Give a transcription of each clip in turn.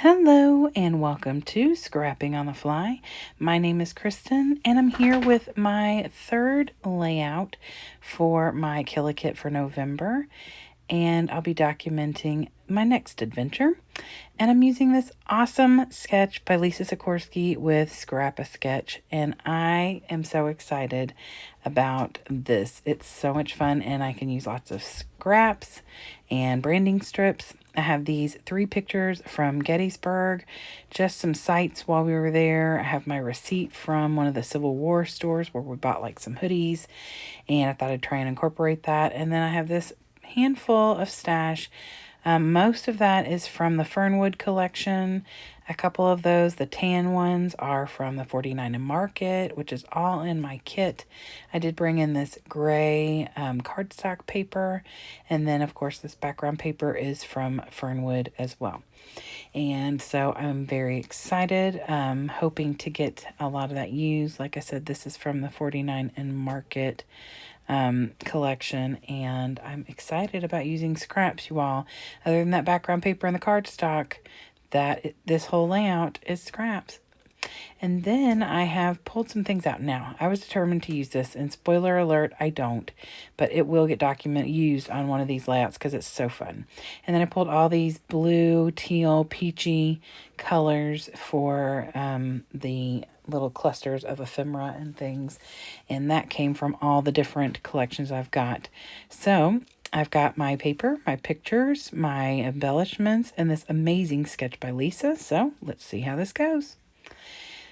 Hello and welcome to Scrapping on the Fly. My name is Kristen and I'm here with my third layout for my Killikit for November, and I'll be documenting my next adventure. And I'm using this awesome sketch by Lisa Sikorski with Scrap-A-Sketch, and I am so excited about this. It's so much fun and I can use lots of scraps and branding strips. I have these 3 pictures from Gettysburg, just some sights while we were there. I have my receipt from one of the Civil War stores where we bought like some hoodies, and I thought I'd try and incorporate that. And then I have this handful of stash. Most of that is from the Fernwood collection. A couple of those, the tan ones, are from the 49 and Market, which is all in my kit. I did bring in this gray cardstock paper, and then of course this background paper is from Fernwood as well. And so I'm very excited, hoping to get a lot of that used. Like I said, this is from the 49 and Market collection, and I'm excited about using scraps, you all. Other than that background paper and the cardstock, this whole layout is scraps. And then I have pulled some things out. Now, I was determined to use this, and spoiler alert, I don't, but it will get used on one of these layouts because it's so fun. And then I pulled all these blue, teal, peachy colors for the little clusters of ephemera and things, and that came from all the different collections I've got. So I've got my paper, my pictures, my embellishments, and this amazing sketch by Lisa. So let's see how this goes.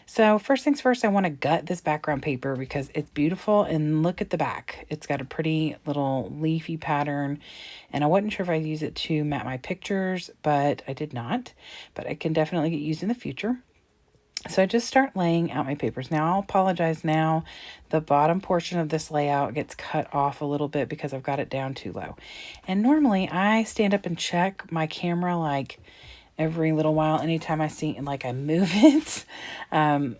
So first things first, I want to gut this background paper because it's beautiful, and look at the back. It's got a pretty little leafy pattern, and I wasn't sure if I'd use it to mat my pictures, but I did not. But it can definitely get used in the future. So I just start laying out my papers. Now, I'll apologize now. The bottom portion of this layout gets cut off a little bit because I've got it down too low. And normally I stand up and check my camera like every little while, anytime I see like I move it,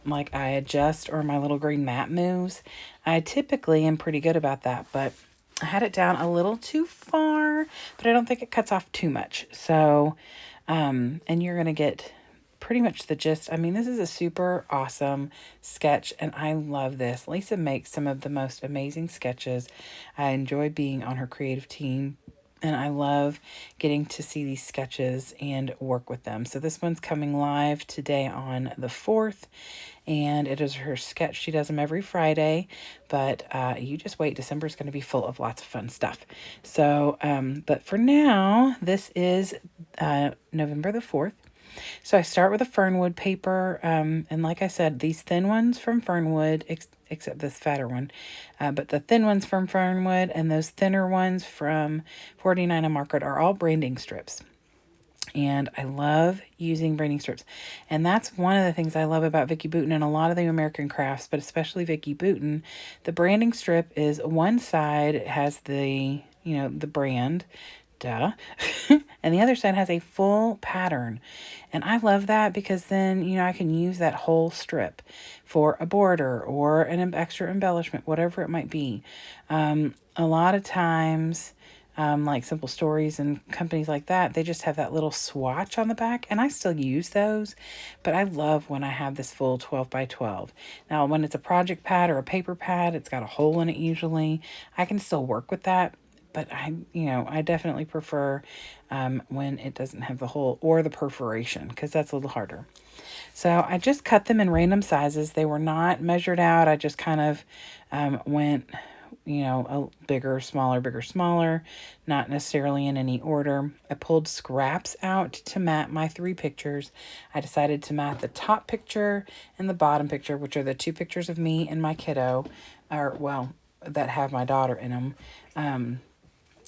like I adjust or my little green mat moves. I typically am pretty good about that, but I had it down a little too far, but I don't think it cuts off too much. So, and you're going to get pretty much the gist. I mean, this is a super awesome sketch, and I love this. Lisa makes some of the most amazing sketches. I enjoy being on her creative team, and I love getting to see these sketches and work with them. So this one's coming live today on the 4th, and it is her sketch. She does them every Friday, but you just wait. December is going to be full of lots of fun stuff. So, but for now, this is November the 4th. So I start with a Fernwood paper, and like I said, these thin ones from Fernwood, except this fatter one, but the thin ones from Fernwood and those thinner ones from 49 and Market are all branding strips. And I love using branding strips. And that's one of the things I love about Vicki Boutin and a lot of the American crafts, but especially Vicki Boutin. The branding strip is one side has the, the brand, duh. And the other side has a full pattern. And I love that because then, I can use that whole strip for a border or an extra embellishment, whatever it might be. A lot of times, like Simple Stories and companies like that, they just have that little swatch on the back, and I still use those, but I love when I have this full 12 by 12. Now, when it's a project pad or a paper pad, it's got a hole in it usually. I can still work with that, but I definitely prefer when it doesn't have the hole or the perforation, because that's a little harder. So I just cut them in random sizes. They were not measured out. I just kind of went, a bigger, smaller, not necessarily in any order. I pulled scraps out to mat my 3 pictures. I decided to mat the top picture and the bottom picture, which are the 2 pictures of me and my kiddo, that have my daughter in them.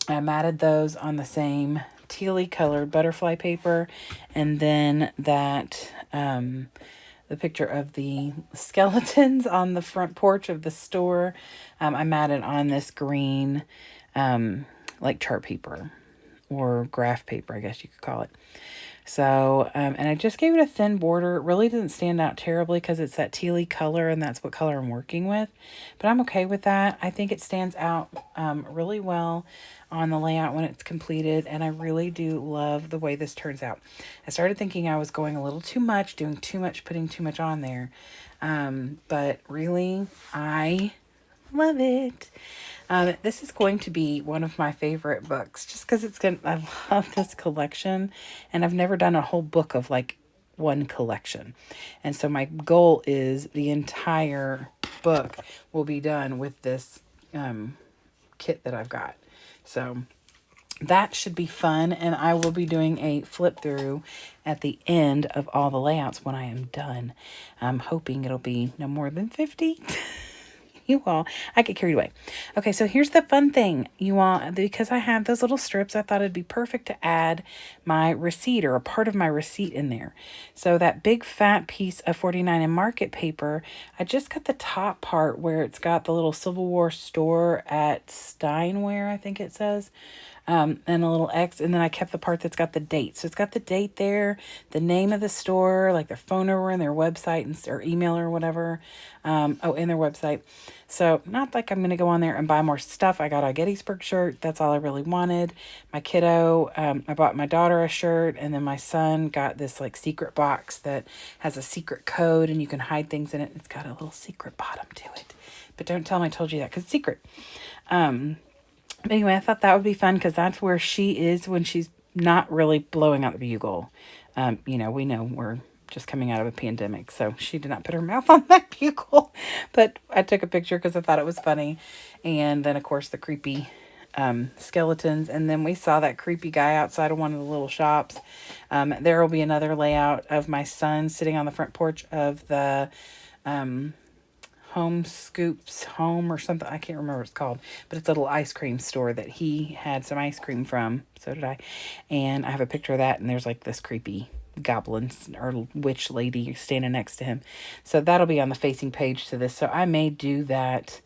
I matted those on the same tealy colored butterfly paper, and then that the picture of the skeletons on the front porch of the store, I matted on this green like chart paper or graph paper, I guess you could call it. So, and I just gave it a thin border. It really doesn't stand out terribly because it's that tealy color and that's what color I'm working with. But I'm okay with that. I think it stands out really well on the layout when it's completed. And I really do love the way this turns out. I started thinking I was going a little too much, doing too much, putting too much on there. But really, I love it. This is going to be one of my favorite books just because I love this collection and I've never done a whole book of like one collection. And so my goal is the entire book will be done with this kit that I've got. So that should be fun. And I will be doing a flip through at the end of all the layouts when I am done. I'm hoping it'll be no more than 50. You all, I get carried away. Okay, so here's the fun thing, you all, because I have those little strips, I thought it'd be perfect to add my receipt or a part of my receipt in there. So that big fat piece of 49 and market paper, I just cut the top part where it's got the little Civil War store at Steinware, I think it says. And a little X, and then I kept the part that's got the date. So it's got the date there, the name of the store, like their phone number and their website or email or whatever. And their website. So not like I'm going to go on there and buy more stuff. I got a Gettysburg shirt. That's all I really wanted. My kiddo, I bought my daughter a shirt, and then my son got this like secret box that has a secret code and you can hide things in it. It's got a little secret bottom to it. But don't tell him I told you that because it's secret. But anyway, I thought that would be fun because that's where she is when she's not really blowing out the bugle. We know we're just coming out of a pandemic, so she did not put her mouth on that bugle. But I took a picture because I thought it was funny. And then, of course, the creepy skeletons. And then we saw that creepy guy outside of one of the little shops. There will be another layout of my son sitting on the front porch of the Home Scoops Home or something. I can't remember what it's called, but it's a little ice cream store that he had some ice cream from. So did I. And I have a picture of that, and there's like this creepy goblin or witch lady standing next to him. So that'll be on the facing page to this. So I may do that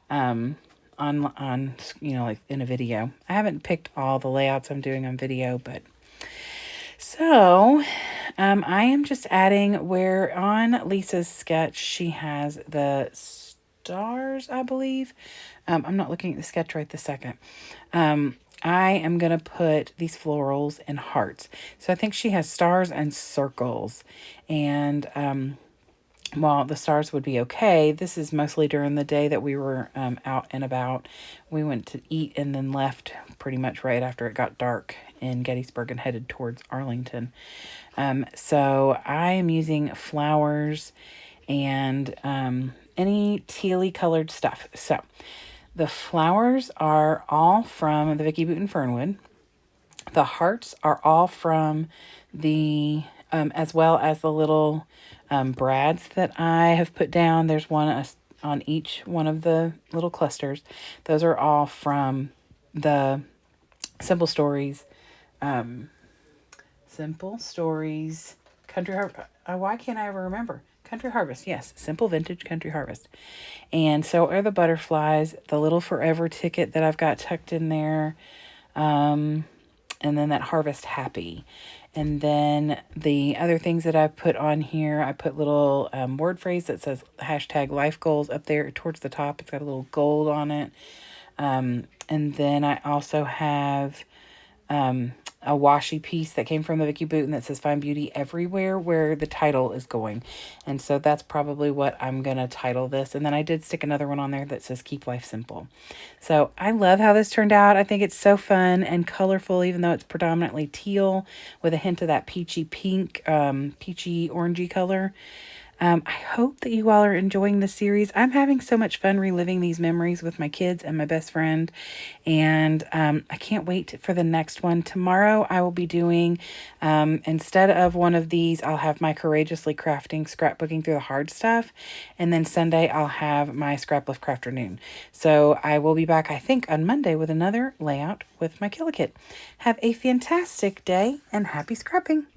on like in a video. I haven't picked all the layouts I'm doing on video, but so I am just adding where on Lisa's sketch she has the stars, I believe. I'm not looking at the sketch right this second. I am going to put these florals and hearts. So I think she has stars and circles. And while the stars would be okay, this is mostly during the day that we were out and about. We went to eat and then left pretty much right after it got dark in Gettysburg and headed towards Arlington. So I am using flowers and any tealy colored stuff. So the flowers are all from the Vicki Boutin Fernwood. The hearts are all from the, as well as the little brads that I have put down. There's one on each one of the little clusters. Those are all from the Simple Stories, Country Harvest. Why can't I ever remember? Country Harvest, yes. Simple Vintage Country Harvest. And so are the butterflies, the little forever ticket that I've got tucked in there. And then that Harvest Happy. And then the other things that I put on here, I put little word phrase that says hashtag life goals up there towards the top. It's got a little gold on it. And then I also have a washi piece that came from the Vicki Boutin that says Find Beauty Everywhere, where the title is going. And so that's probably what I'm going to title this. And then I did stick another one on there that says Keep Life Simple. So I love how this turned out. I think it's so fun and colorful, even though it's predominantly teal with a hint of that peachy pink, peachy orangey color. I hope that you all are enjoying this series. I'm having so much fun reliving these memories with my kids and my best friend. And I can't wait for the next one. Tomorrow I will be doing, instead of one of these, I'll have my Courageously Crafting Scrapbooking Through the Hard Stuff. And then Sunday I'll have my Scrap Lift Crafternoon. So I will be back, I think, on Monday with another layout with my Killikit. Have a fantastic day and happy scrapping.